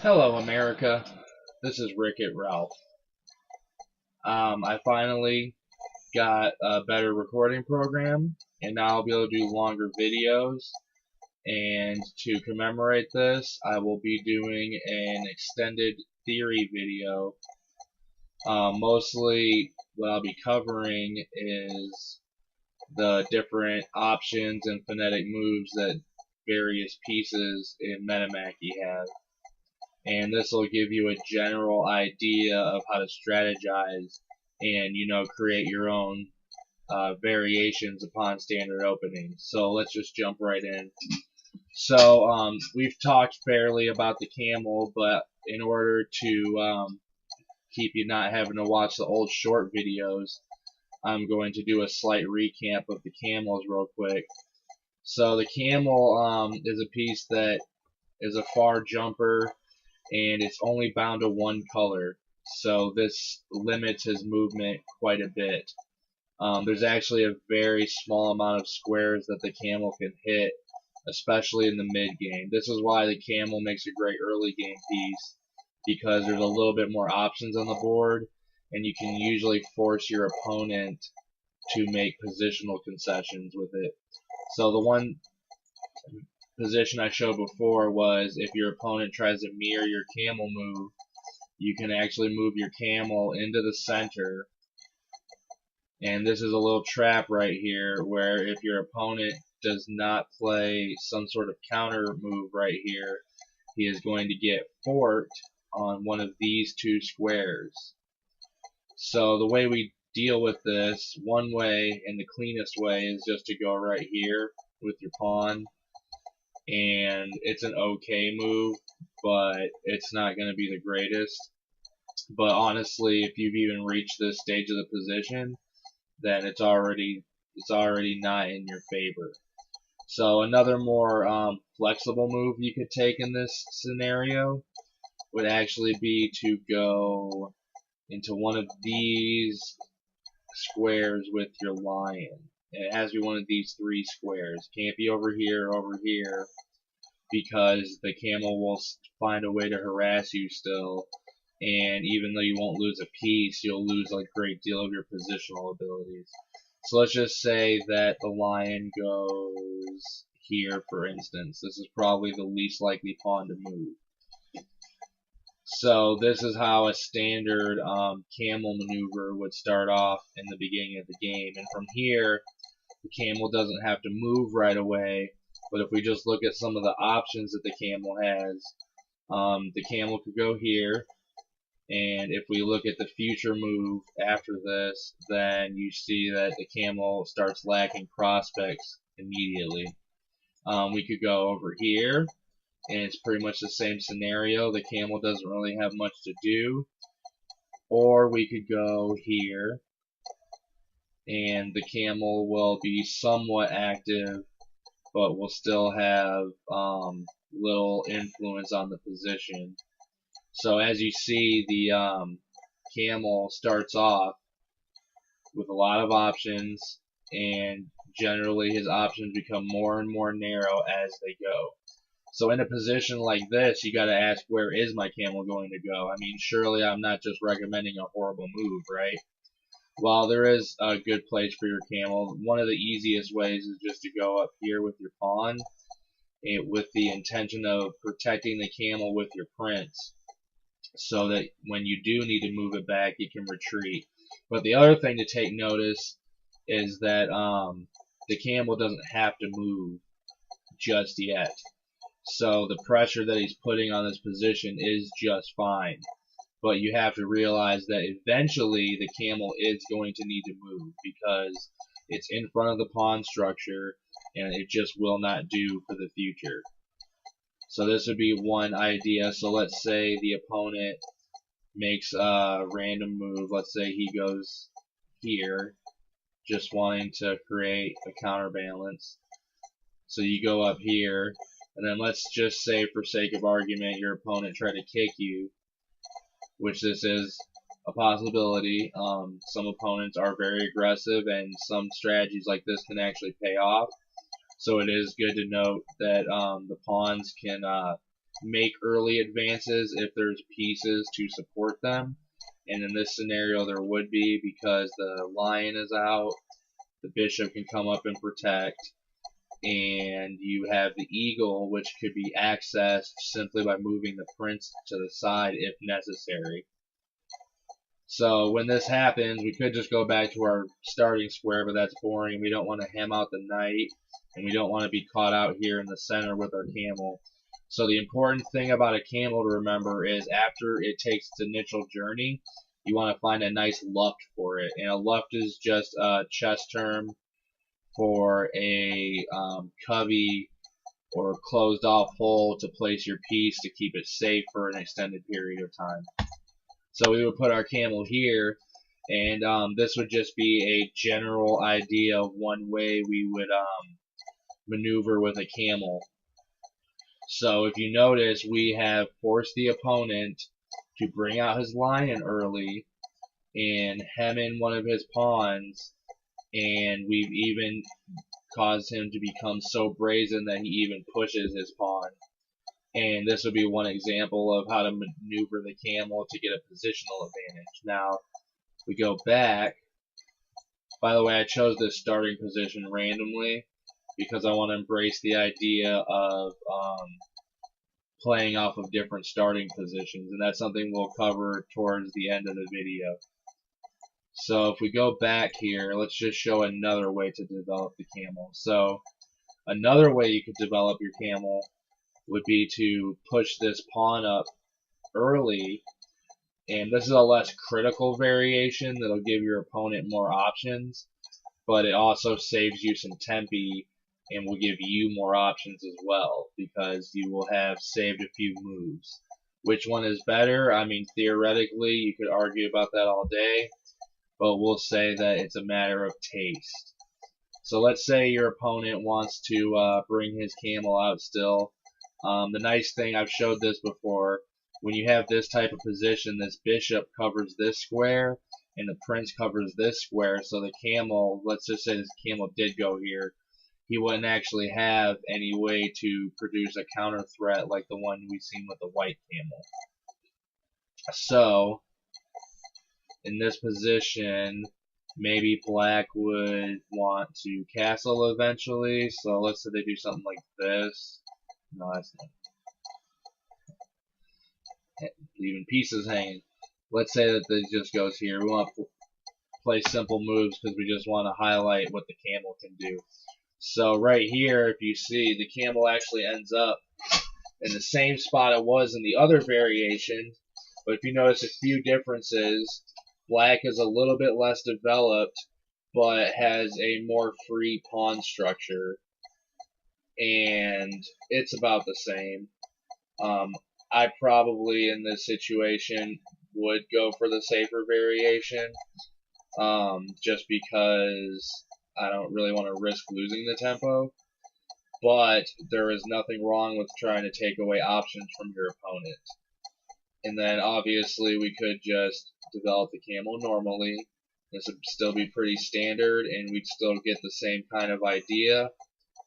Hello, America. This is Rick at Ralph. I finally got a better recording program, and now I'll be able to do longer videos. And to commemorate this, I will be doing an extended theory video. Mostly, what I'll be covering is the different options and phonetic moves that various pieces in Metamachy have. And this will give you a general idea of how to strategize and create your own variations upon standard openings. So let's just jump right in. So we've talked fairly about the camel, but in order to keep you not having to watch the old short videos, I'm going to do a slight recap of the camels real quick. So the camel is a piece that is a far jumper, and it's only bound to one color, so this limits his movement quite a bit. There's actually a very small amount of squares that the camel can hit, especially in the mid game. This is why the camel makes a great early game piece, because there's a little bit more options on the board, and you can usually force your opponent to make positional concessions with it. So the one position I showed before was if your opponent tries to mirror your camel move, you can actually move your camel into the center. And this is a little trap right here where if your opponent does not play some sort of counter move right here, he is going to get forked on one of these two squares. So the way we deal with this, one way and the cleanest way, is just to go right here with your pawn, and it's an okay move, but it's not going to be the greatest. But honestly, if you've even reached this stage of the position, then it's already not in your favor. So another more flexible move you could take in this scenario would actually be to go into one of these squares with your lion. It has to be one of these three squares. Can't be over here or over here, because the camel will find a way to harass you still, and even though you won't lose a piece, you'll lose a great deal of your positional abilities. So let's just say that the lion goes here, for instance. This is probably the least likely pawn to move. So this is how a standard camel maneuver would start off in the beginning of the game. And from here, the camel doesn't have to move right away. But if we just look at some of the options that the camel has, the camel could go here. And if we look at the future move after this, then you see that the camel starts lacking prospects immediately. We could go over here, and it's pretty much the same scenario. The camel doesn't really have much to do. Or we could go here, and the camel will be somewhat active, but will still have little influence on the position. So as you see, the camel starts off with a lot of options, and generally his options become more and more narrow as they go. So in a position like this, you got to ask, where is my camel going to go? I mean, surely I'm not just recommending a horrible move, right? While there is a good place for your camel, one of the easiest ways is just to go up here with your pawn, with the intention of protecting the camel with your prince, so that when you do need to move it back, you can retreat. But the other thing to take notice is that the camel doesn't have to move just yet. So the pressure that he's putting on this position is just fine. But you have to realize that eventually the camel is going to need to move, because it's in front of the pawn structure and it just will not do for the future. So this would be one idea. So let's say the opponent makes a random move. Let's say he goes here, just wanting to create a counterbalance. So you go up here, and then let's just say, for sake of argument, your opponent tried to kick you, which this is a possibility. Some opponents are very aggressive, and some strategies like this can actually pay off. So it is good to note that the pawns can make early advances if there's pieces to support them. And in this scenario there would be, because the lion is out, the bishop can come up and protect, and you have the eagle, which could be accessed simply by moving the prince to the side if necessary. So when this happens, we could just go back to our starting square, but that's boring. We don't want to hem out the knight, and we don't want to be caught out here in the center with our camel. So the important thing about a camel to remember is after it takes its initial journey, you want to find a nice luft for it. And a luft is just a chess term for a covey or closed off hole to place your piece to keep it safe for an extended period of time. So we would put our camel here, and this would just be a general idea of one way we would maneuver with a camel. So if you notice, we have forced the opponent to bring out his lion early and hem in one of his pawns, and we've even caused him to become so brazen that he even pushes his pawn. And this would be one example of how to maneuver the camel to get a positional advantage. Now, we go back. By the way, I chose this starting position randomly because I want to embrace the idea of playing off of different starting positions, and that's something we'll cover towards the end of the video. So if we go back here, let's just show another way to develop the camel. So another way you could develop your camel would be to push this pawn up early, and this is a less critical variation that'll give your opponent more options, but it also saves you some tempi and will give you more options as well, because you will have saved a few moves. Which one is better? I mean, theoretically, you could argue about that all day, but we'll say that it's a matter of taste. So let's say your opponent wants to bring his camel out still. The nice thing, I've showed this before, when you have this type of position, this bishop covers this square, and the prince covers this square, so the camel, let's just say this camel did go here, he wouldn't actually have any way to produce a counter threat like the one we've seen with the white camel. So, in this position, maybe black would want to castle eventually, so let's say they do something like this. No, that's not. Leaving pieces hanging. Let's say that this just goes here. We want to play simple moves because we just want to highlight what the camel can do. So right here, if you see, the camel actually ends up in the same spot it was in the other variation, but if you notice a few differences, black is a little bit less developed, but has a more free pawn structure, and it's about the same. I probably, in this situation, would go for the safer variation, just because I don't really want to risk losing the tempo, but there is nothing wrong with trying to take away options from your opponent. And then obviously we could just develop the camel normally. This would still be pretty standard, and we'd still get the same kind of idea,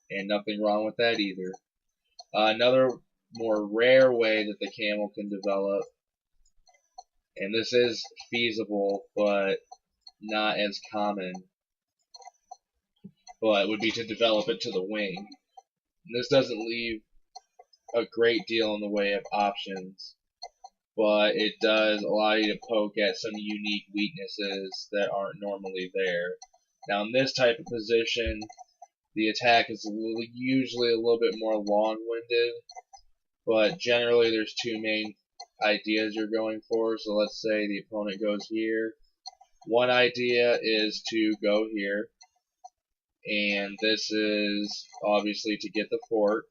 and nothing wrong with that either. Another more rare way that the camel can develop, and this is feasible but not as common, but would be to develop it to the wing. And this doesn't leave a great deal in the way of options, but it does allow you to poke at some unique weaknesses that aren't normally there. Now in this type of position, the attack is usually a little bit more long-winded, but generally there's two main ideas you're going for. So let's say the opponent goes here. One idea is to go here, and this is obviously to get the fort,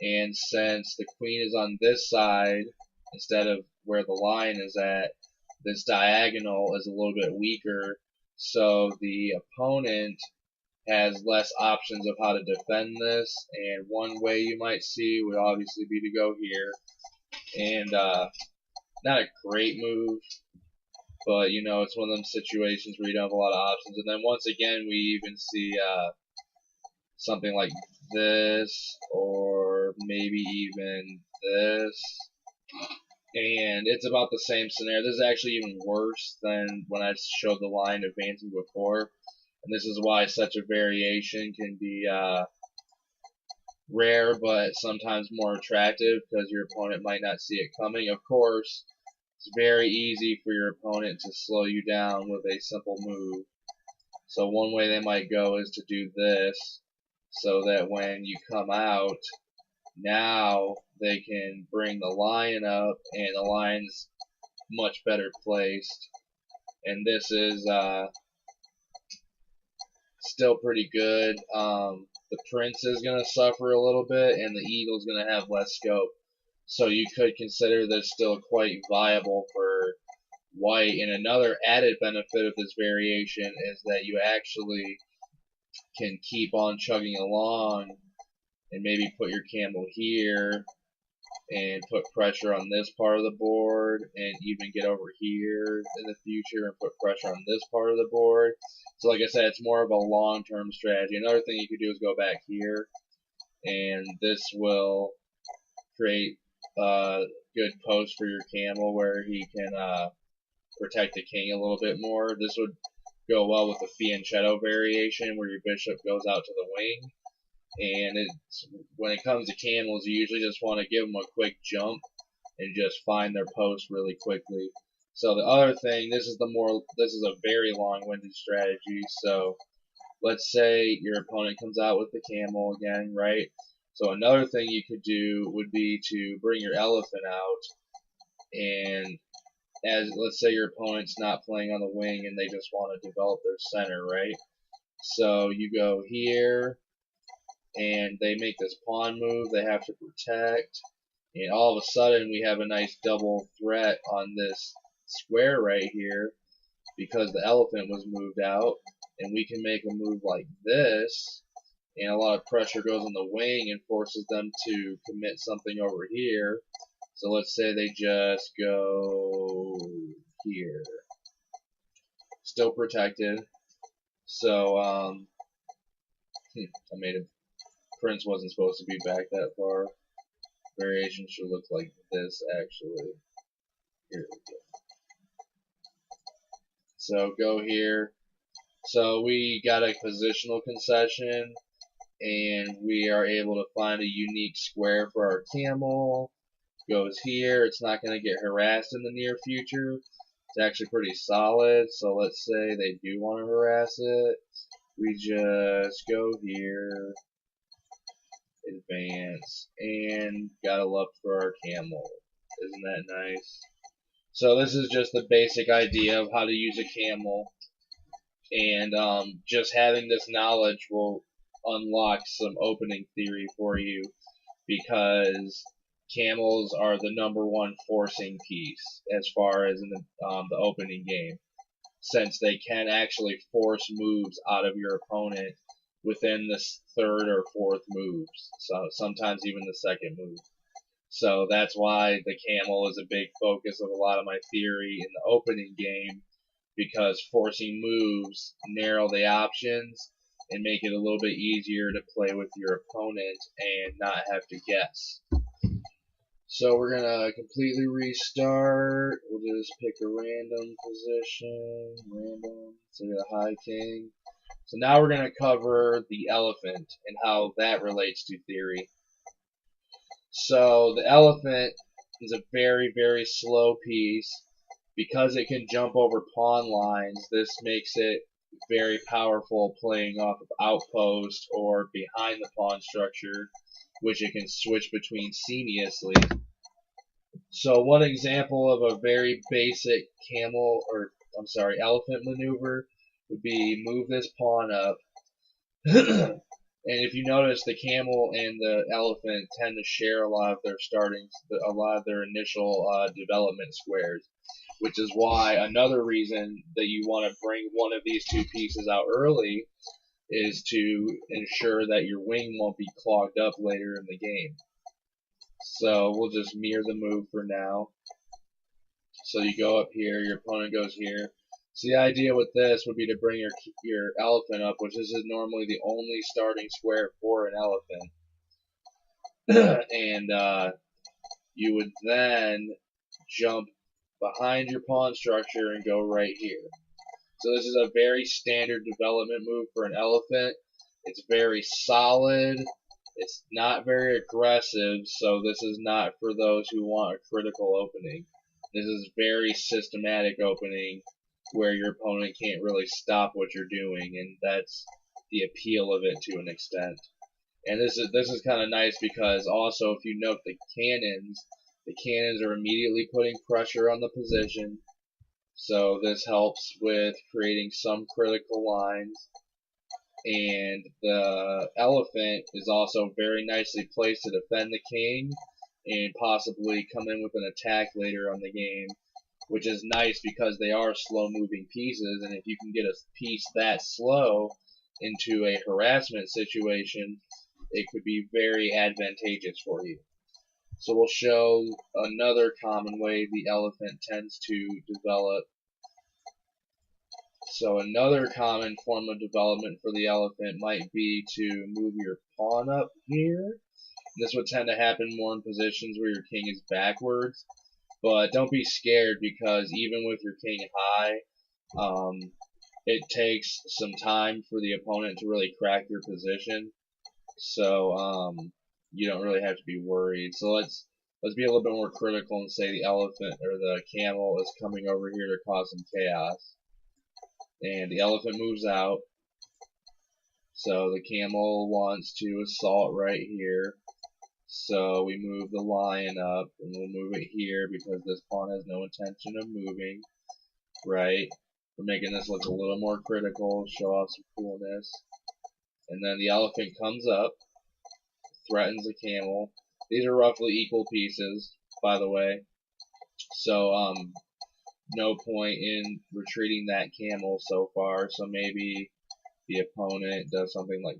and since the queen is on this side instead of where the lion is at, this diagonal is a little bit weaker, so the opponent has less options of how to defend this, and one way you might see would obviously be to go here, and not a great move, but you know, it's one of them situations where you don't have a lot of options. And then once again we even see something like this, or maybe even this. And it's about the same scenario. This is actually even worse than when I showed the line advancing before. And this is why such a variation can be rare, but sometimes more attractive, because your opponent might not see it coming. Of course, it's very easy for your opponent to slow you down with a simple move. So one way they might go is to do this, so that when you come out, now they can bring the lion up, and the lion's much better placed. And this is still pretty good. The prince is going to suffer a little bit, and the eagle's going to have less scope. So you could consider this still quite viable for white. And another added benefit of this variation is that you actually can keep on chugging along and maybe put your camel here and put pressure on this part of the board, and even get over here in the future and put pressure on this part of the board. So like I said, it's more of a long-term strategy. Another thing you could do is go back here, and this will create a good post for your camel where he can protect the king a little bit more. This would go well with the fianchetto variation where your bishop goes out to the wing. And when it comes to camels, you usually just want to give them a quick jump and just find their post really quickly. So the other thing, this is a very long-winded strategy. So let's say your opponent comes out with the camel again, right? So another thing you could do would be to bring your elephant out, and let's say your opponent's not playing on the wing and they just want to develop their center, right? So you go here, and they make this pawn move, they have to protect, and all of a sudden we have a nice double threat on this square right here because the elephant was moved out, and we can make a move like this, and a lot of pressure goes on the wing and forces them to commit something over here. So let's say they just go here, still protected. So I made a prince wasn't supposed to be back that far. Variation should look like this, actually. Here we go. So go here. So we got a positional concession, and we are able to find a unique square for our camel. Goes here. It's not going to get harassed in the near future. It's actually pretty solid. So let's say they do want to harass it. We just go here, advance, and got a love for our camel. Isn't that nice? So this is just the basic idea of how to use a camel, and just having this knowledge will unlock some opening theory for you, because camels are the #1 forcing piece as far as in the opening game, since they can actually force moves out of your opponent within the third or fourth moves, so sometimes even the second move. So that's why the camel is a big focus of a lot of my theory in the opening game, because forcing moves narrow the options and make it a little bit easier to play with your opponent and not have to guess. So we're gonna completely restart. We'll just pick a random position, so we got a high king. So now we're going to cover the elephant and how that relates to theory. So the elephant is a very, very slow piece. Because it can jump over pawn lines, this makes it very powerful playing off of outpost or behind the pawn structure, which it can switch between seamlessly. So one example of a very basic elephant maneuver would be move this pawn up. And if you notice, the camel and the elephant tend to share a lot of their initial development squares, which is why another reason that you want to bring one of these two pieces out early is to ensure that your wing won't be clogged up later in the game. So we'll just mirror the move for now. So you go up here, your opponent goes here. So the idea with this would be to bring your elephant up, which is normally the only starting square for an elephant, and you would then jump behind your pawn structure and go right here. So this is a very standard development move for an elephant. It's very solid. It's not very aggressive, so this is not for those who want a critical opening. This is very systematic opening where your opponent can't really stop what you're doing, and that's the appeal of it to an extent. And this is kind of nice because also if you note the cannons are immediately putting pressure on the position. So this helps with creating some critical lines. And the elephant is also very nicely placed to defend the king and possibly come in with an attack later on the game, which is nice because they are slow moving pieces, and if you can get a piece that slow into a harassment situation, it could be very advantageous for you. So we'll show another common way the elephant tends to develop. So another common form of development for the elephant might be to move your pawn up here. This would tend to happen more in positions where your king is backwards, but don't be scared because even with your king high, it takes some time for the opponent to really crack your position. So you don't really have to be worried. So let's be a little bit more critical and say the elephant or the camel is coming over here to cause some chaos. And the elephant moves out. So the camel wants to assault right here. So we move the lion up, and we'll move it here because this pawn has no intention of moving. Right? We're making this look a little more critical, show off some coolness. And then the elephant comes up, threatens the camel. These are roughly equal pieces, by the way. So no point in retreating that camel so far. So maybe the opponent does something like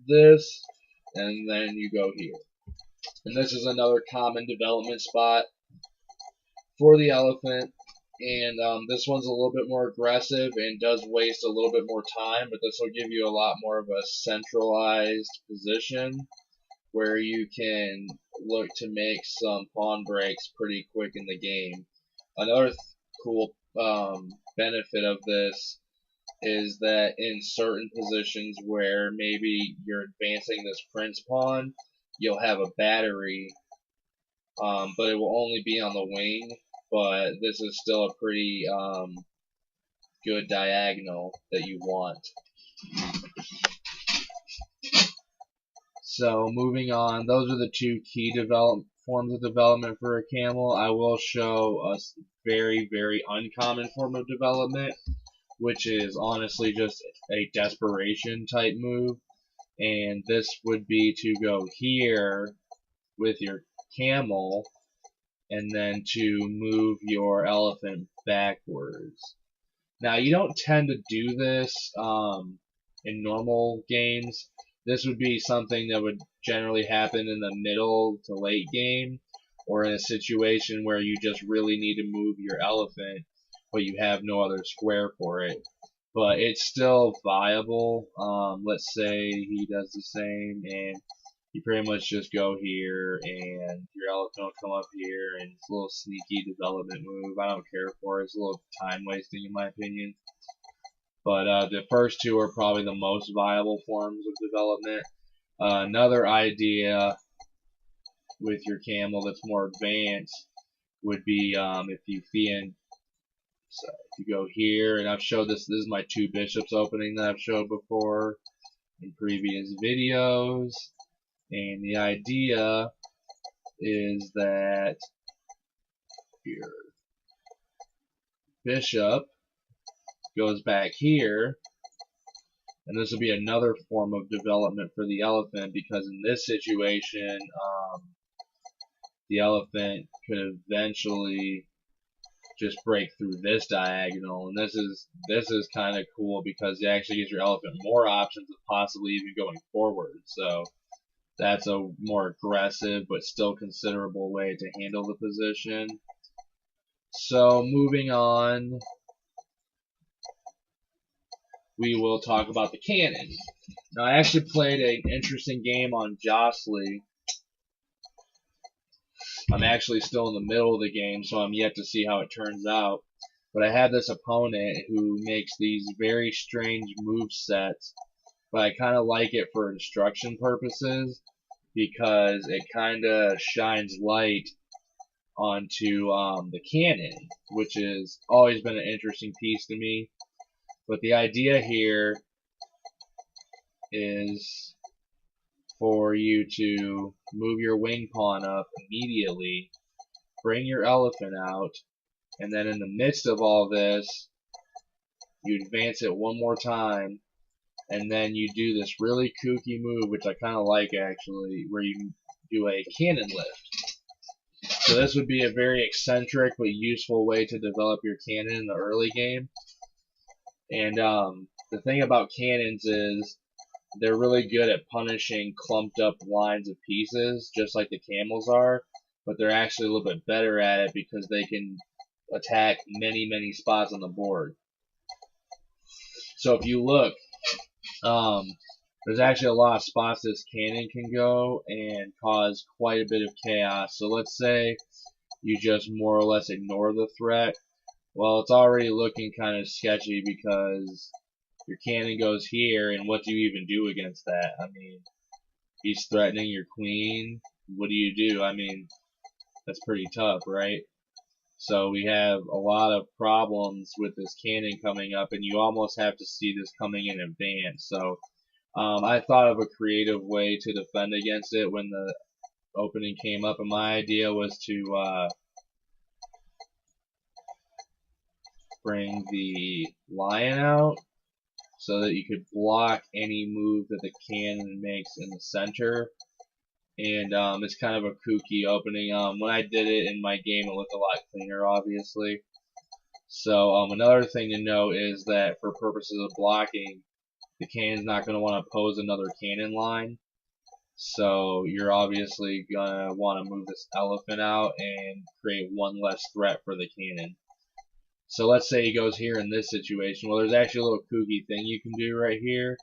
this, and then you go here. And this is another common development spot for the elephant. And this one's a little bit more aggressive and does waste a little bit more time, but this will give you a lot more of a centralized position where you can look to make some pawn breaks pretty quick in the game. Another cool benefit of this is that in certain positions where maybe you're advancing this prince pawn, you'll have a battery, but it will only be on the wing. But this is still a pretty good diagonal that you want. So moving on, those are the two key forms of development for a camel. I will show a very, very uncommon form of development, which is honestly just a desperation type move. And this would be to go here with your camel and then to move your elephant backwards. Now, you don't tend to do this in normal games. This would be something that would generally happen in the middle to late game, or in a situation where you just really need to move your elephant, but you have no other square for it. But it's still viable. Let's say he does the same, and you pretty much just go here, and your elephant will come up here, and it's a little sneaky development move. I don't care for it. It's a little time wasting in my opinion. But the first two are probably the most viable forms of development. Another idea with your camel that's more advanced would be if you so if you go here, and I've showed this is my two bishops opening that I've showed before in previous videos. And the idea is that your bishop goes back here, and this will be another form of development for the elephant, because in this situation, the elephant could eventually just break through this diagonal, and this is kind of cool because it actually gives your elephant more options of possibly even going forward. So that's a more aggressive but still considerable way to handle the position. So moving on, we will talk about the cannon. Now, I actually played an interesting game on Jostly. I'm actually still in the middle of the game, so I'm yet to see how it turns out. But I have this opponent who makes these very strange move sets, but I kind of like it for instruction purposes because it kind of shines light onto the cannon, which has always been an interesting piece to me. But the idea here is for you to move your wing pawn up immediately, bring your elephant out, and then in the midst of all this, you advance it one more time, and then you do this really kooky move, which I kind of like actually, where you do a cannon lift. So this would be a very eccentric but useful way to develop your cannon in the early game. And the thing about cannons is they're really good at punishing clumped up lines of pieces, just like the camels are, but they're actually a little bit better at it because they can attack many spots on the board. So if you look, there's actually a lot of spots this cannon can go and cause quite a bit of chaos. So let's say you just more or less ignore the threat. Well, it's already looking kind of sketchy because your cannon goes here, and what do you even do against that? I mean, he's threatening your queen. What do you do? I mean, that's pretty tough, right? So we have a lot of problems with this cannon coming up, and you almost have to see this coming in advance. So I thought of a creative way to defend against it when the opening came up, and my idea was to bring the lion out so that you could block any move that the cannon makes in the center. And it's kind of a kooky opening. When I did it in my game, it looked a lot cleaner, obviously. So another thing to note is that for purposes of blocking, the cannon's not going to want to oppose another cannon line. So you're obviously going to want to move this elephant out and create one less threat for the cannon. So let's say he goes here in this situation. Well, there's actually a little kooky thing you can do right here,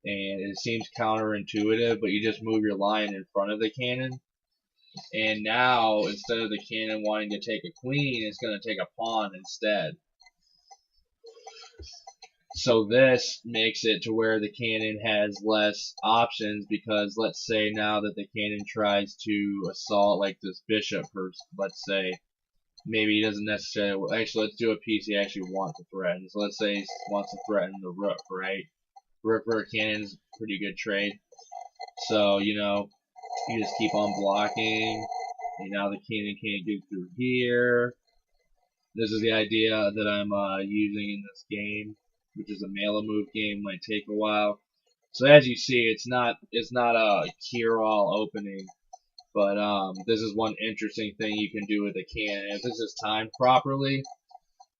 and it seems counterintuitive, but you just move your lion in front of the cannon, and now instead of the cannon wanting to take a queen, it's going to take a pawn instead. So this makes it to where the cannon has less options, because let's say now that the cannon tries to assault like this bishop, let's say, maybe he doesn't necessarily, actually let's do a piece he actually wants to threaten. So let's say he wants to threaten the rook, right? Rook for a cannon's pretty good trade. So, you know, you just keep on blocking, and now the cannon can't get through here. This is the idea that I'm using in this game, which is a melee move game, might take a while. So as you see, it's not a cure-all opening. But this is one interesting thing you can do with a cannon. If this is timed properly,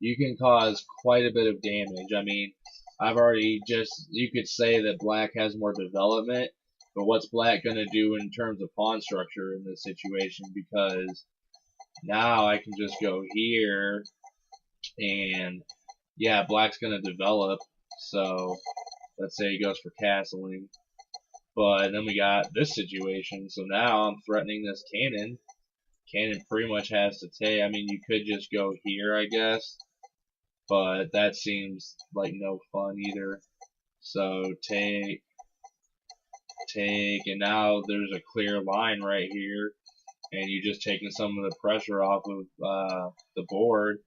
you can cause quite a bit of damage. I mean, you could say that black has more development, but what's black going to do in terms of pawn structure in this situation? Because now I can just go here, and yeah, black's going to develop. So let's say he goes for castling. But then we got this situation, so now I'm threatening this cannon. Cannon pretty much has to take. I mean, you could just go here, I guess, but that seems like no fun either. So take, and now there's a clear line right here, and you're just taking some of the pressure off of the board.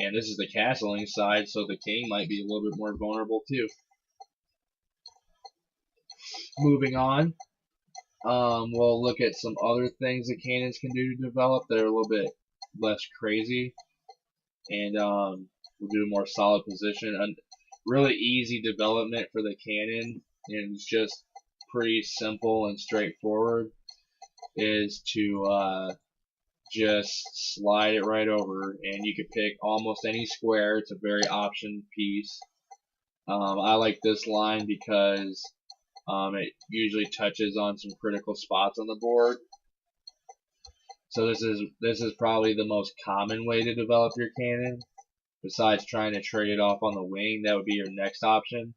And this is the castling side, so the king might be a little bit more vulnerable too. Moving on, we'll look at some other things that cannons can do to develop that are a little bit less crazy, and we'll do a more solid position. A really easy development for the cannon, and it's just pretty simple and straightforward, is to just slide it right over, and you can pick almost any square. It's a very option piece. I like this line because it usually touches on some critical spots on the board. So this is probably the most common way to develop your cannon. Besides trying to trade it off on the wing, that would be your next option.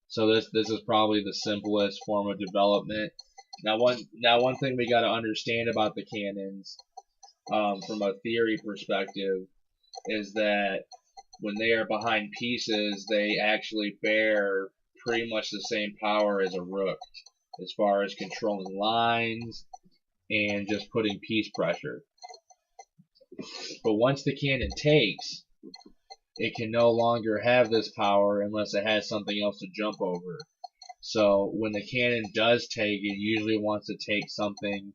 So this is probably the simplest form of development. Now one thing we got to understand about the cannons, from a theory perspective, is that when they are behind pieces, they actually bear pretty much the same power as a rook, as far as controlling lines and just putting piece pressure. But once the cannon takes, it can no longer have this power unless it has something else to jump over. So when the cannon does take, it usually wants to take something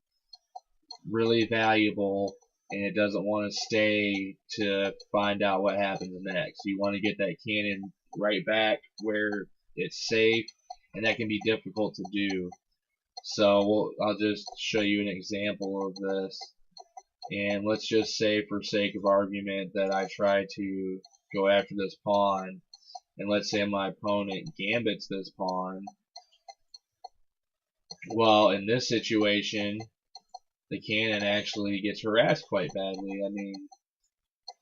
really valuable, and it doesn't want to stay to find out what happens next. You want to get that cannon right back where it's safe, and that can be difficult to do. So I'll just show you an example of this. And let's just say, for sake of argument, that I try to go after this pawn, and let's say my opponent gambits this pawn. Well, in this situation, the cannon actually gets harassed quite badly. I mean,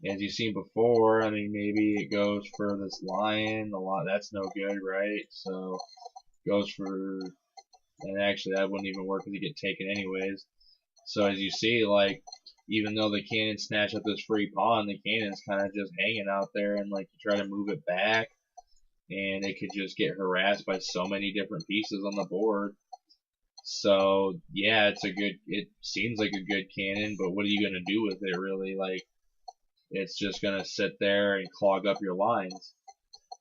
as you've seen before, I mean, maybe it goes for this lion, that's no good, right? So, goes for, and actually that wouldn't even work because it get taken anyways. So as you see, like, even though the cannon snatched up this free pawn, the cannon's kind of just hanging out there, and like you try to move it back, and it could just get harassed by so many different pieces on the board. So yeah, it seems like a good cannon, but what are you gonna do with it really? Like, it's just gonna sit there and clog up your lines.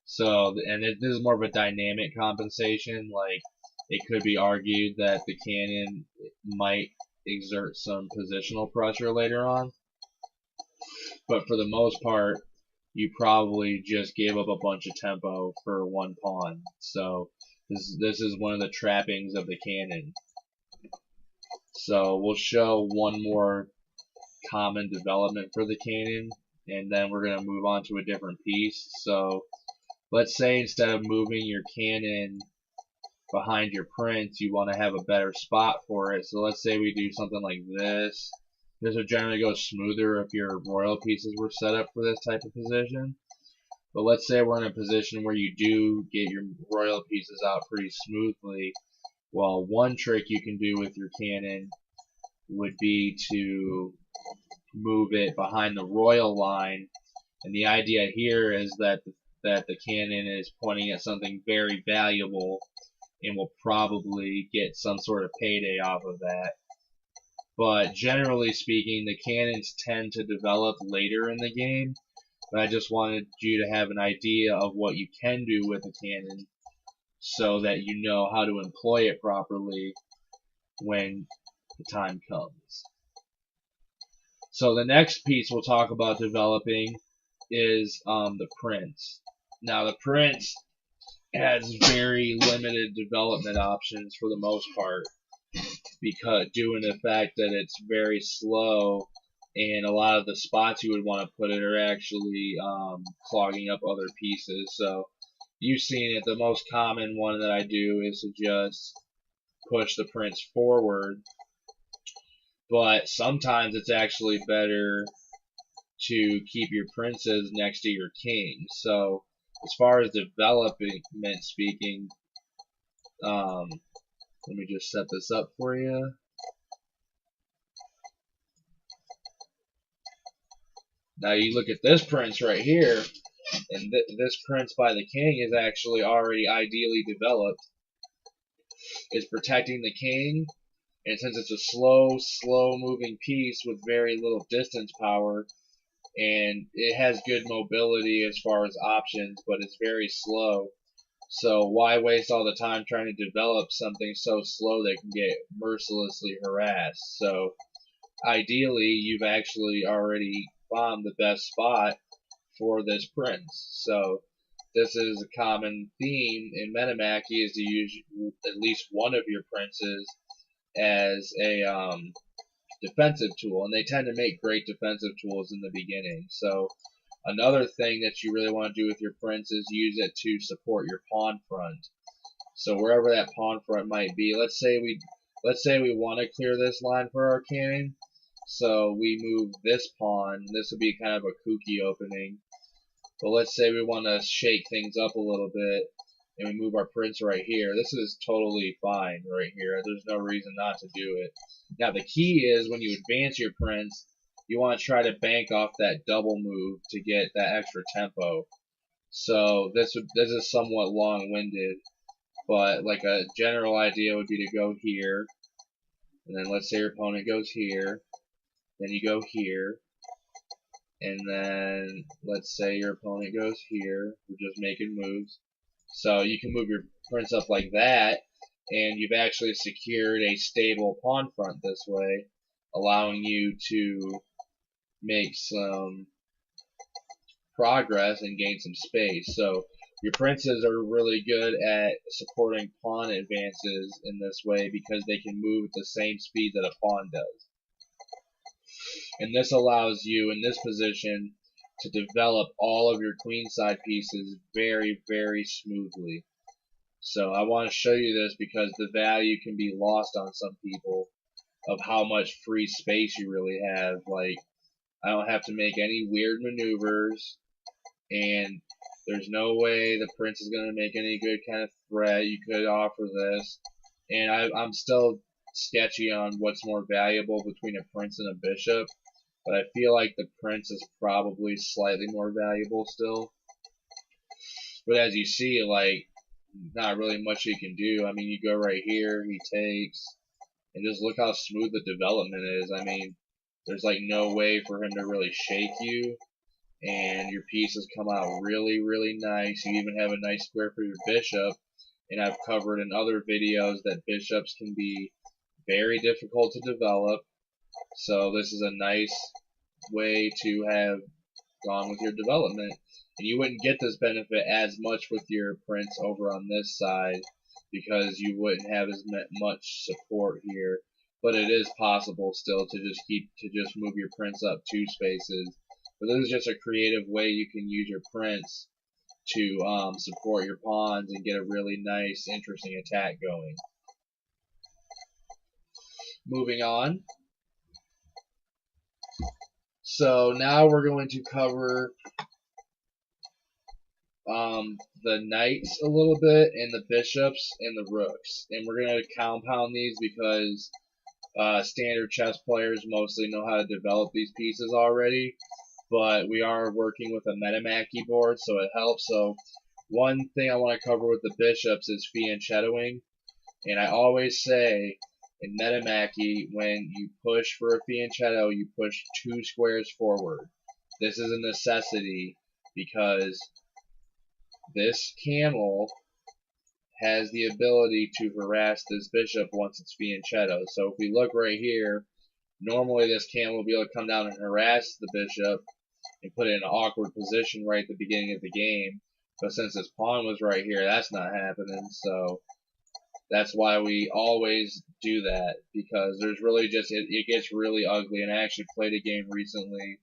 So, and this is more of a dynamic compensation. Like, it could be argued that the cannon might exert some positional pressure later on, but for the most part, you probably just gave up a bunch of tempo for one pawn. So this is one of the trappings of the cannon. So we'll show one more common development for the cannon, and then we're going to move on to a different piece. So let's say instead of moving your cannon behind your prince, you want to have a better spot for it. So let's say we do something like this. This would generally go smoother if your royal pieces were set up for this type of position. But let's say we're in a position where you do get your royal pieces out pretty smoothly. Well, one trick you can do with your cannon would be to move it behind the royal line. And the idea here is that the cannon is pointing at something very valuable and will probably get some sort of payday off of that. But generally speaking, the cannons tend to develop later in the game. But I just wanted you to have an idea of what you can do with a cannon so that you know how to employ it properly when the time comes. So the next piece we'll talk about developing is the prince. Now the prince has very limited development options for the most part, because due to the fact that it's very slow, and a lot of the spots you would want to put it are actually clogging up other pieces. So you've seen it. The most common one that I do is to just push the prince forward, but sometimes it's actually better to keep your princes next to your king. So as far as development speaking, let me just set this up for you. Now you look at this prince right here, and this prince by the king is actually already ideally developed. It's protecting the king, and since it's a slow moving piece with very little distance power, and it has good mobility as far as options, but it's very slow. So why waste all the time trying to develop something so slow that can get mercilessly harassed? So ideally, you've actually already found the best spot for this prince. So this is a common theme in Metamachy, is to use at least one of your princes as a defensive tool, and they tend to make great defensive tools in the beginning. So another thing that you really want to do with your prince is use it to support your pawn front. So wherever that pawn front might be, let's say we want to clear this line for our cannon. So we move this pawn. This would be kind of a kooky opening. But let's say we want to shake things up a little bit, and we move our prince right here, this is totally fine right here. There's no reason not to do it. Now the key is when you advance your prince, you want to try to bank off that double move to get that extra tempo. So this is somewhat long-winded, but like a general idea would be to go here, and then let's say your opponent goes here, then you go here, and then let's say your opponent goes here. We're just making moves. So you can move your prince up like that, and you've actually secured a stable pawn front this way, allowing you to make some progress and gain some space. So your princes are really good at supporting pawn advances in this way because they can move at the same speed that a pawn does. And this allows you in this position to develop all of your queenside pieces very, very smoothly. So I want to show you this because the value can be lost on some people of how much free space you really have. Like, I don't have to make any weird maneuvers, and there's no way the prince is going to make any good kind of threat. You could offer this, and I'm still sketchy on what's more valuable between a prince and a bishop, but I feel like the prince is probably slightly more valuable still. But as you see, like, not really much he can do. I mean, you go right here, he takes, and just look how smooth the development is. I mean, there's like no way for him to really shake you, and your pieces come out really, really nice. You even have a nice square for your bishop, and I've covered in other videos that bishops can be very difficult to develop. So this is a nice way to have gone with your development. And you wouldn't get this benefit as much with your prince over on this side because you wouldn't have as much support here. But it is possible still to just move your prince up 2 spaces. But this is just a creative way you can use your prince to support your pawns and get a really nice, interesting attack going. Moving on. So now we're going to cover the knights a little bit, and the bishops and the rooks. And we're going to compound these because standard chess players mostly know how to develop these pieces already. But we are working with a Metamachy board, so it helps. So one thing I want to cover with the bishops is fianchettoing. And I always say in Metamachy, when you push for a fianchetto, you push 2 squares forward. This is a necessity because this camel has the ability to harass this bishop once it's fianchetto. So if we look right here, normally this camel will be able to come down and harass the bishop and put it in an awkward position right at the beginning of the game. But since this pawn was right here, that's not happening. So that's why we always do that, because there's really just, it gets really ugly. And I actually played a game recently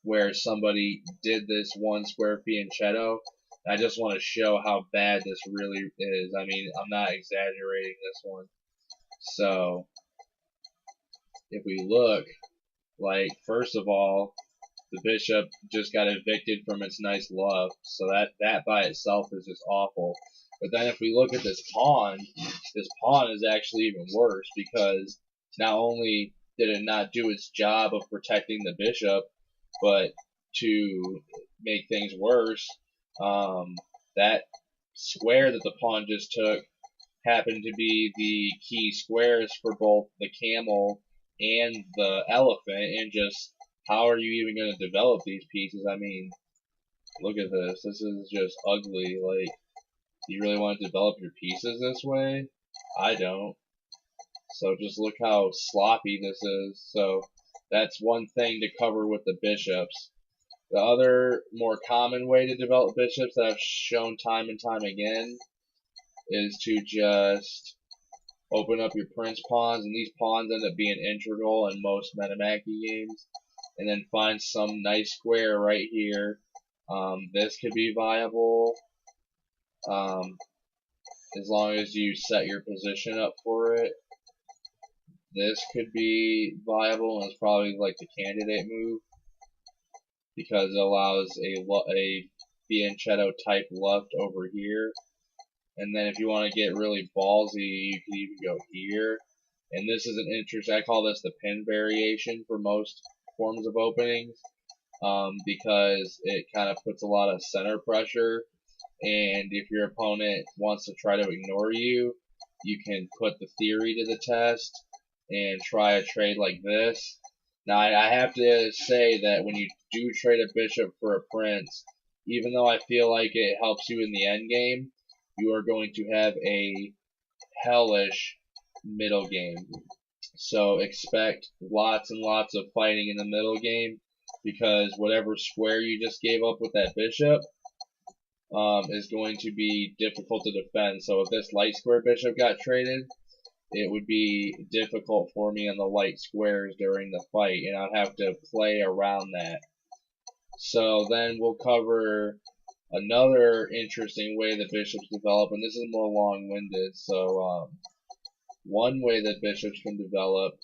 where somebody did this 1 square fianchetto. I just want to show how bad this really is. I mean, I'm not exaggerating this one. So if we look, like, first of all, the bishop just got evicted from its nice loft, so that by itself is just awful. But then if we look at this pawn is actually even worse, because not only did it not do its job of protecting the bishop, but to make things worse, that square that the pawn just took happened to be the key squares for both the camel and the elephant, and just how are you even going to develop these pieces? I mean, look at this. This is just ugly. Like, do you really want to develop your pieces this way? I don't. So just look how sloppy this is. So that's one thing to cover with the bishops. The other more common way to develop bishops that I've shown time and time again is to just open up your prince pawns, and these pawns end up being integral in most Metamachy games, and then find some nice square right here. This could be viable as long as you set your position up for it. This could be viable, and it's probably like the candidate move, because it allows a fianchetto type left over here. And then if you want to get really ballsy, you can even go here. And this is an interesting, I call this the pin variation for most forms of openings, because it kind of puts a lot of center pressure. And if your opponent wants to try to ignore you, you can put the theory to the test and try a trade like this. Now, I have to say that when you do trade a bishop for a prince, even though I feel like it helps you in the end game, you are going to have a hellish middle game. So expect lots and lots of fighting in the middle game, because whatever square you just gave up with that bishop is going to be difficult to defend. So if this light square bishop got traded, it would be difficult for me on the light squares during the fight, and I'd have to play around that. So then we'll cover another interesting way that bishops develop, and this is more long-winded. So one way that bishops can develop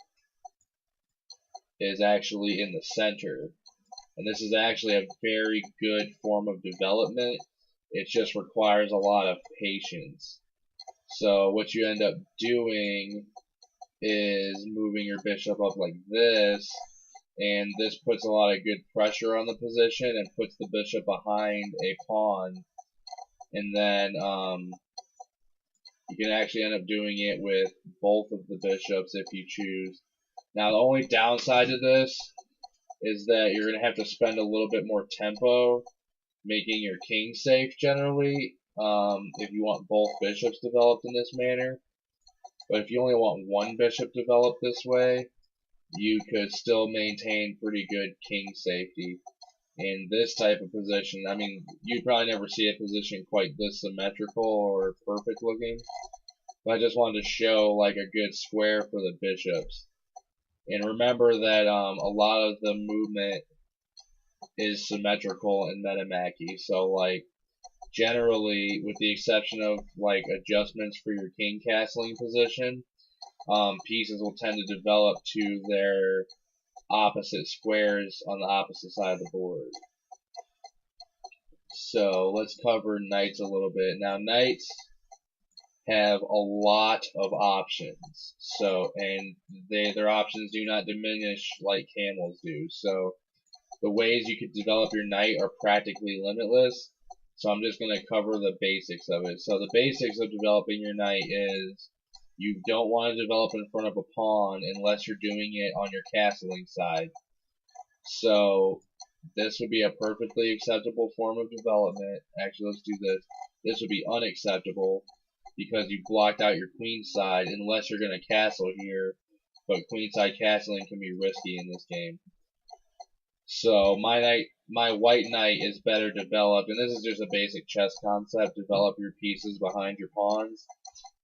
is actually in the center, and this is actually a very good form of development. It just requires a lot of patience. So what you end up doing is moving your bishop up like this, and this puts a lot of good pressure on the position and puts the bishop behind a pawn. And then you can actually end up doing it with both of the bishops if you choose. Now the only downside to this is that you're going to have to spend a little bit more tempo making your king safe generally, if you want both bishops developed in this manner. But if you only want one bishop developed this way, you could still maintain pretty good king safety in this type of position. I mean, you probably never see a position quite this symmetrical or perfect looking, but I just wanted to show like a good square for the bishops. And remember that a lot of the movement is symmetrical in Metamachy, so like generally, with the exception of like adjustments for your king castling position, pieces will tend to develop to their opposite squares on the opposite side of the board. So let's cover knights a little bit. Now knights have a lot of options. So, and their options do not diminish like camels do. So the ways you could develop your knight are practically limitless. So I'm just going to cover the basics of it. So the basics of developing your knight is you don't want to develop in front of a pawn unless you're doing it on your castling side. So this would be a perfectly acceptable form of development. Actually, let's do this. This would be unacceptable because you blocked out your queen side unless you're going to castle here. But queenside castling can be risky in this game. So my white knight is better developed, and this is just a basic chess concept. Develop your pieces behind your pawns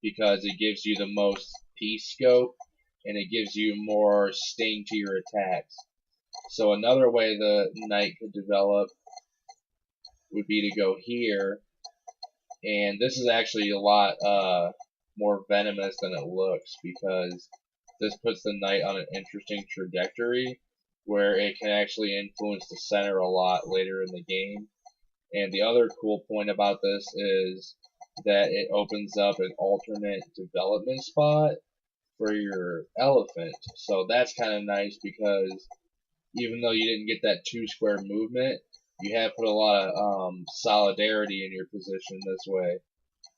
because it gives you the most piece scope and it gives you more sting to your attacks. So another way the knight could develop would be to go here, and this is actually a lot more venomous than it looks because this puts the knight on an interesting trajectory where it can actually influence the center a lot later in the game. And the other cool point about this is that it opens up an alternate development spot for your elephant. So that's kind of nice because even though you didn't get that 2 square movement, you have put a lot of solidarity in your position this way.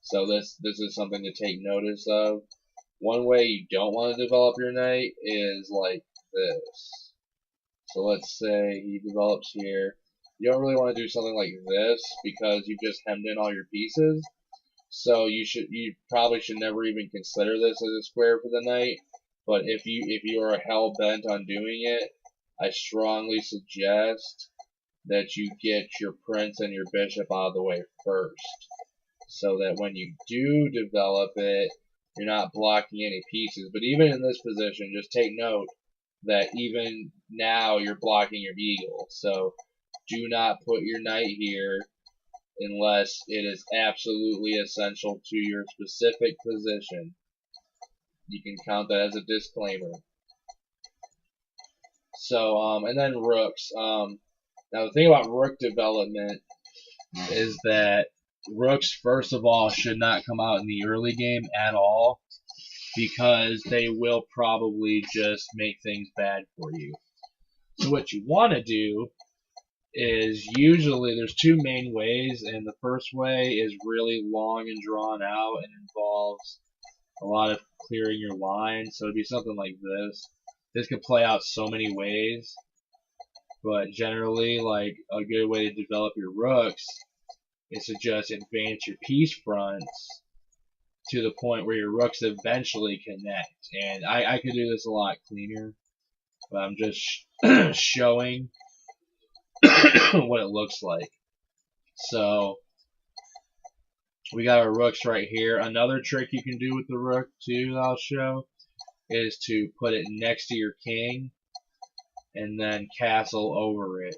So this is something to take notice of. One way you don't want to develop your knight is like this. So let's say he develops here. You don't really want to do something like this because you've just hemmed in all your pieces. So you probably should never even consider this as a square for the knight. But if you are hell bent on doing it, I strongly suggest that you get your prince and your bishop out of the way first, so that when you do develop it, you're not blocking any pieces. But even in this position, just take note that even now you're blocking your eagle. So do not put your knight here unless it is absolutely essential to your specific position. You can count that as a disclaimer. So, and then rooks. Now the thing about rook development is that rooks, first of all, should not come out in the early game at all, because they will probably just make things bad for you. So what you want to do is, usually there's two main ways, and the first way is really long and drawn out and involves a lot of clearing your line. So it'd be something like this. This could play out so many ways, but generally, like, a good way to develop your rooks is to just advance your piece fronts to the point where your rooks eventually connect. And I could do this a lot cleaner, but I'm just showing what it looks like. So we got our rooks right here. Another trick you can do with the rook too that I'll show is to put it next to your king and then castle over it.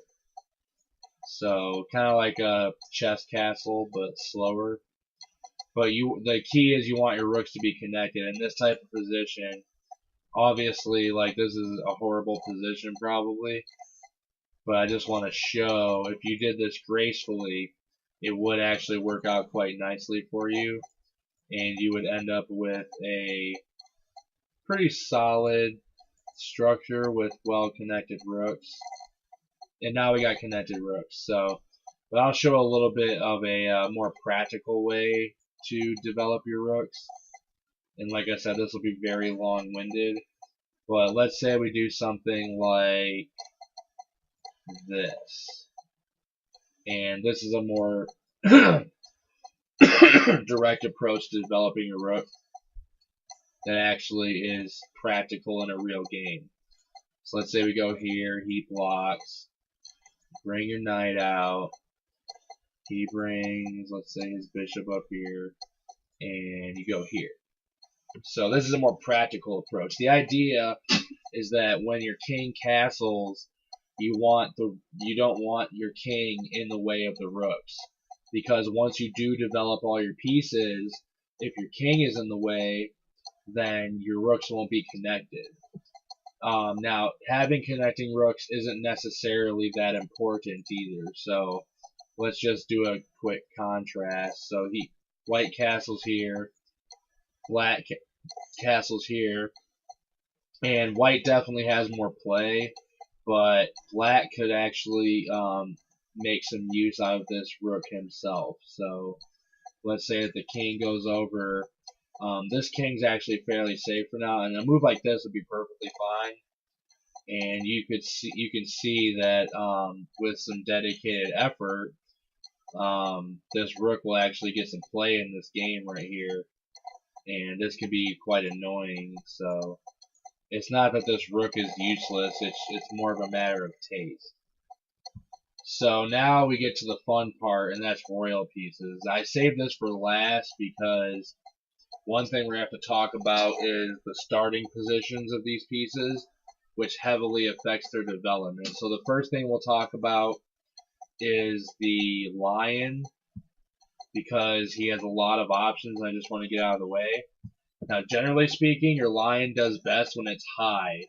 So kind of like a chess castle, but slower. But the key is you want your rooks to be connected in this type of position. Obviously, like, this is a horrible position probably, but I just want to show if you did this gracefully, it would actually work out quite nicely for you, and you would end up with a pretty solid structure with well-connected rooks. And now we got connected rooks. So, but I'll show a little bit of a more practical way to develop your rooks. And like I said, this will be very long-winded. But let's say we do something like this. And this is a more direct approach to developing a rook that actually is practical in a real game. So let's say we go here, he blocks, bring your knight out, he brings, let's say, his bishop up here, and you go here. So this is a more practical approach. The idea is that when your king castles, you don't want your king in the way of the rooks, because once you do develop all your pieces, if your king is in the way, then your rooks won't be connected. Now, having connecting rooks isn't necessarily that important either. So let's just do a quick contrast. So white castles here, black castles here, and white definitely has more play, but black could actually make some use out of this rook himself. So let's say that the king goes over. This king's actually fairly safe for now, and a move like this would be perfectly fine. And you can see that with some dedicated effort, this rook will actually get some play in this game right here, and this can be quite annoying. So it's not that this rook is useless; it's more of a matter of taste. So now we get to the fun part, and that's royal pieces. I saved this for last because one thing we're going to have to talk about is the starting positions of these pieces, which heavily affects their development. So the first thing we'll talk about is the lion, because he has a lot of options, and I just want to get out of the way. Now, generally speaking, your lion does best when it's high.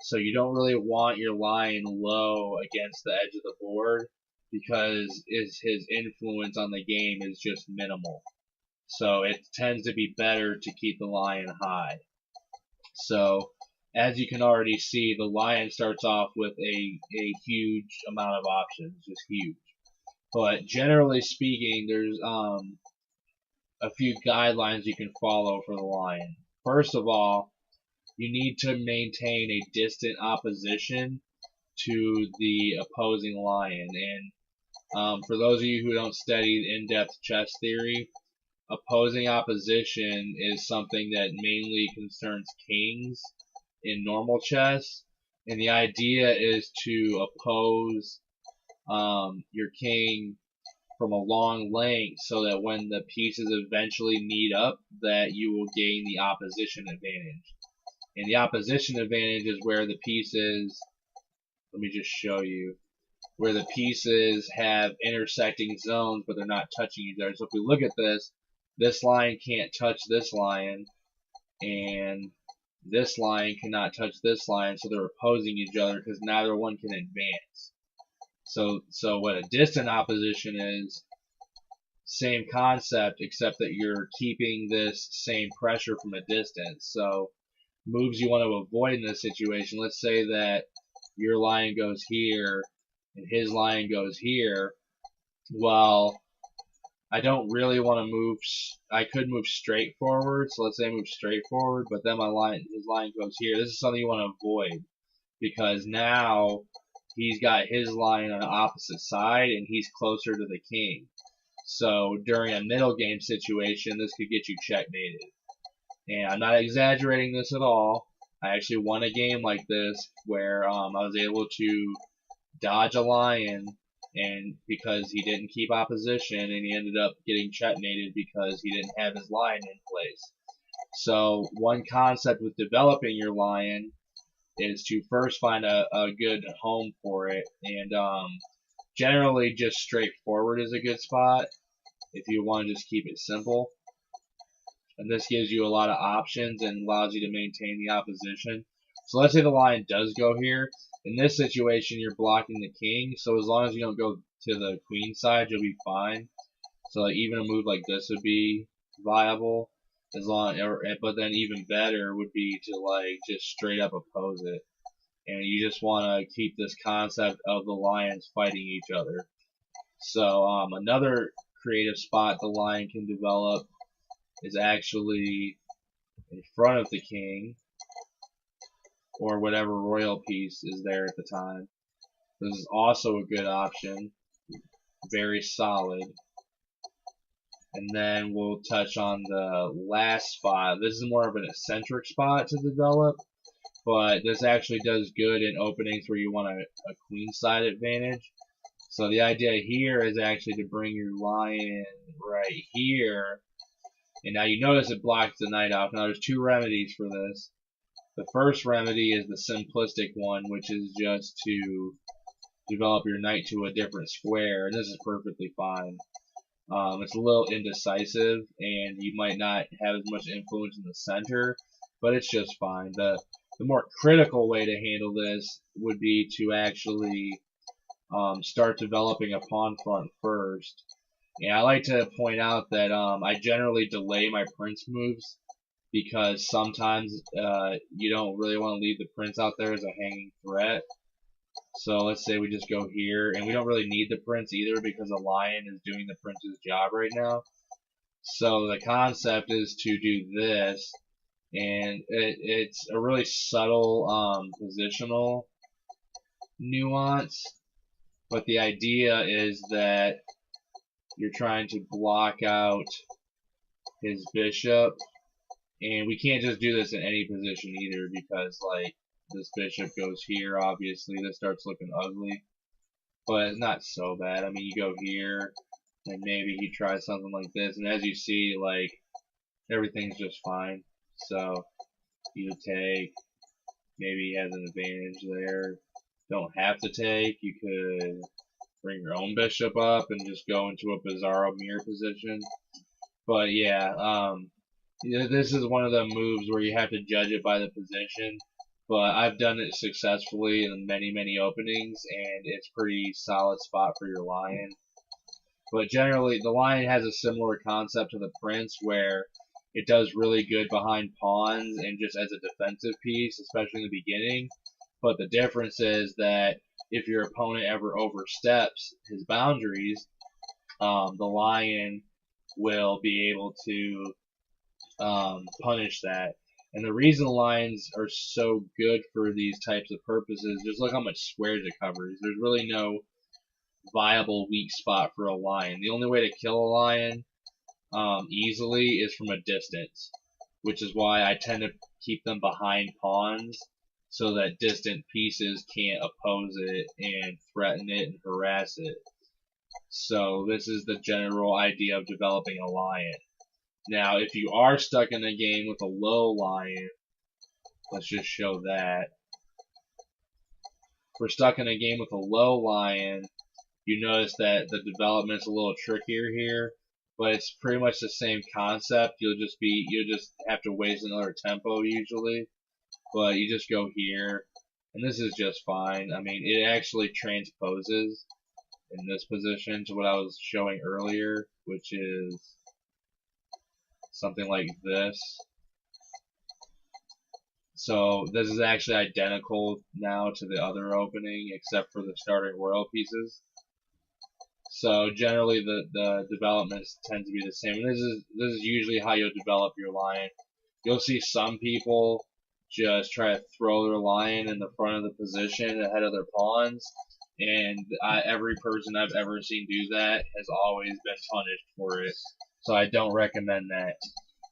So you don't really want your lion low against the edge of the board, because his influence on the game is just minimal. So it tends to be better to keep the lion high. So as you can already see, the lion starts off with a huge amount of options, just huge. But generally speaking, there's a few guidelines you can follow for the lion. First of all, you need to maintain a distant opposition to the opposing lion. And for those of you who don't study in-depth chess theory, opposing opposition is something that mainly concerns kings in normal chess. And the idea is to oppose your king from a long length, so that when the pieces eventually meet up, that you will gain the opposition advantage. And the opposition advantage is where the pieces, let me just show you, where the pieces have intersecting zones, but they're not touching each other. So if we look at this lion can't touch this lion, and this lion cannot touch this lion, so they're opposing each other because neither one can advance. So what a distant opposition is same concept, except that you're keeping this same pressure from a distance. So moves you want to avoid in this situation, let's say that your lion goes here and his lion goes here. Well, I don't really want to move. I could move straight forward. So let's say I move straight forward, but then his lion goes here. This is something you want to avoid because now he's got his lion on the opposite side and he's closer to the king. So during a middle game situation, this could get you checkmated. And I'm not exaggerating this at all. I actually won a game like this where I was able to dodge a lion, and because he didn't keep opposition, and he ended up getting checkmated because he didn't have his lion in place. So one concept with developing your lion is to first find a good home for it, and generally just straightforward is a good spot if you want to just keep it simple. And this gives you a lot of options and allows you to maintain the opposition. So let's say the lion does go here. In this situation, you're blocking the king, so as long as you don't go to the queen side, you'll be fine. So like, even a move like this would be viable, but then even better would be to like just straight up oppose it. And you just want to keep this concept of the lions fighting each other. So another creative spot the lion can develop is actually in front of the king, or whatever royal piece is there at the time. This is also a good option, very solid. And then we'll touch on the last spot. This is more of an eccentric spot to develop, but this actually does good in openings where you want a queen side advantage. So the idea here is actually to bring your lion right here. And now you notice it blocks the knight off. Now there's two remedies for this. The first remedy is the simplistic one, which is just to develop your knight to a different square, and this is perfectly fine. It's a little indecisive, and you might not have as much influence in the center, but it's just fine. The more critical way to handle this would be to actually start developing a pawn front first. And I like to point out that I generally delay my prince moves because sometimes you don't really want to leave the prince out there as a hanging threat. So let's say we just go here, and we don't really need the prince either because the lion is doing the prince's job right now. So the concept is to do this, and it's a really subtle positional nuance, but the idea is that you're trying to block out his bishop, and we can't just do this in any position either because like this bishop goes here, obviously this starts looking ugly, but it's not so bad. I mean, you go here and maybe he tries something like this, and as you see, like everything's just fine. So you take, maybe he has an advantage there. Don't have to take. You could bring your own bishop up and just go into a bizarro mirror position. But yeah, this is one of the moves where you have to judge it by the position. But I've done it successfully in many openings, and it's pretty solid spot for your lion. But generally, the lion has a similar concept to the prince, where it does really good behind pawns and just as a defensive piece, especially in the beginning. But the difference is that if your opponent ever oversteps his boundaries, the lion will be able to punish that. And the reason lions are so good for these types of purposes, just look how much squares it covers. There's really no viable weak spot for a lion. The only way to kill a lion easily is from a distance, which is why I tend to keep them behind pawns so that distant pieces can't oppose it and threaten it and harass it. So this is the general idea of developing a lion. Now, if you are stuck in a game with a low lion, let's just show that. If we're stuck in a game with a low lion, you notice that the development's a little trickier here, but it's pretty much the same concept. You'll just have to waste another tempo usually, but you just go here, and this is just fine. I mean, it actually transposes, in this position to what I was showing earlier, which is something like this. So this is actually identical now to the other opening, except for the starting royal pieces. So generally the developments tend to be the same. And this is usually how you'll develop your lion. You'll see some people just try to throw their lion in the front of the position ahead of their pawns, and every person I've ever seen do that has always been punished for it. So I don't recommend that.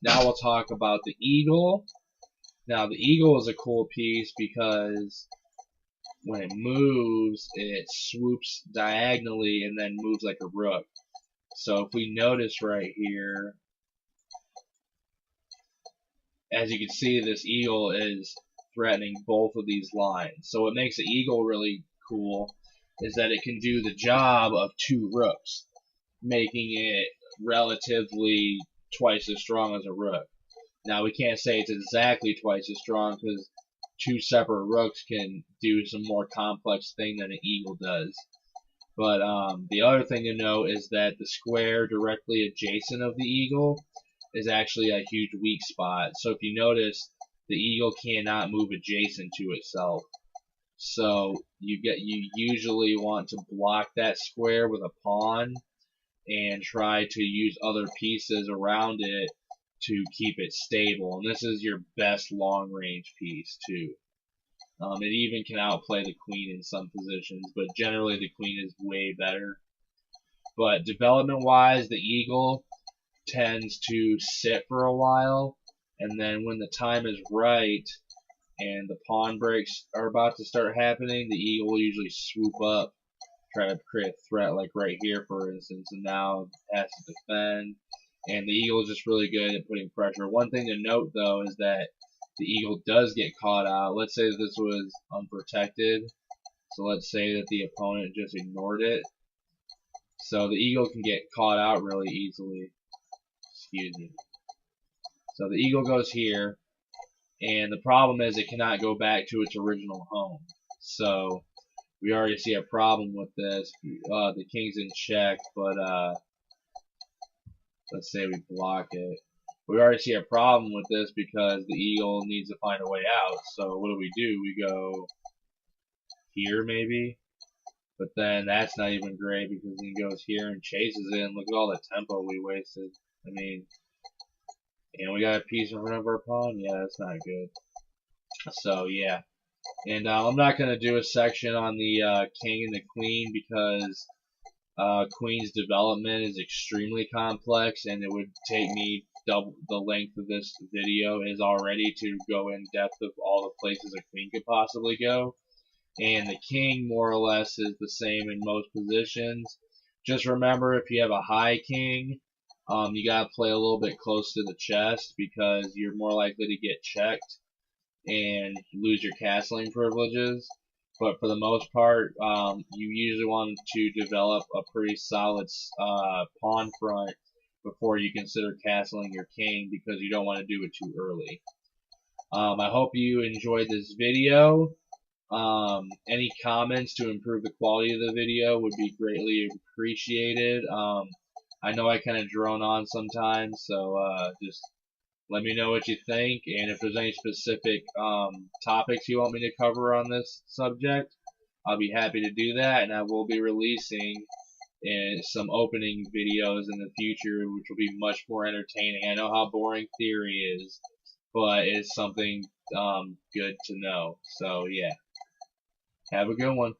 Now we'll talk about the eagle. Now the eagle is a cool piece because when it moves, it swoops diagonally and then moves like a rook. So if we notice right here, as you can see, this eagle is threatening both of these lines. So what makes the eagle really cool is that it can do the job of two rooks, making it relatively twice as strong as a rook. Now we can't say it's exactly twice as strong because two separate rooks can do some more complex thing than an eagle does. But the other thing to know is that the square directly adjacent of the eagle is actually a huge weak spot. So if you notice, the eagle cannot move adjacent to itself. So you usually want to block that square with a pawn and try to use other pieces around it to keep it stable. And this is your best long range piece too. It even can outplay the queen in some positions, but generally the queen is way better. But development wise, the eagle tends to sit for a while, and then when the time is right and the pawn breaks are about to start happening, the eagle will usually swoop up, try to create a threat, like right here for instance, and now it has to defend. And the eagle is just really good at putting pressure. One thing to note though is that the eagle does get caught out. Let's say that this was unprotected. So let's say that the opponent just ignored it. So the eagle can get caught out really easily. Excuse me. So the eagle goes here, and the problem is it cannot go back to its original home. So we already see a problem with this. The king's in check, but let's say we block it. We already see a problem with this because the eagle needs to find a way out. So what do? We go here maybe, but then that's not even great because he goes here and chases it, and look at all the tempo we wasted. I mean, and we got a piece in front of our pawn. Yeah, that's not good. So yeah, and I'm not gonna do a section on the king and the queen because queen's development is extremely complex, and it would take me double the length of this video is already to go in depth of all the places a queen could possibly go. And the king more or less is the same in most positions. Just remember, if you have a high king, you gotta play a little bit close to the chest because you're more likely to get checked and lose your castling privileges. But for the most part, you usually want to develop a pretty solid pawn front before you consider castling your king because you don't want to do it too early. I hope you enjoyed this video. Any comments to improve the quality of the video would be greatly appreciated. I know I kind of drone on sometimes, so just let me know what you think, and if there's any specific topics you want me to cover on this subject, I'll be happy to do that, and I will be releasing some opening videos in the future, which will be much more entertaining. I know how boring theory is, but it's something good to know. So yeah, have a good one.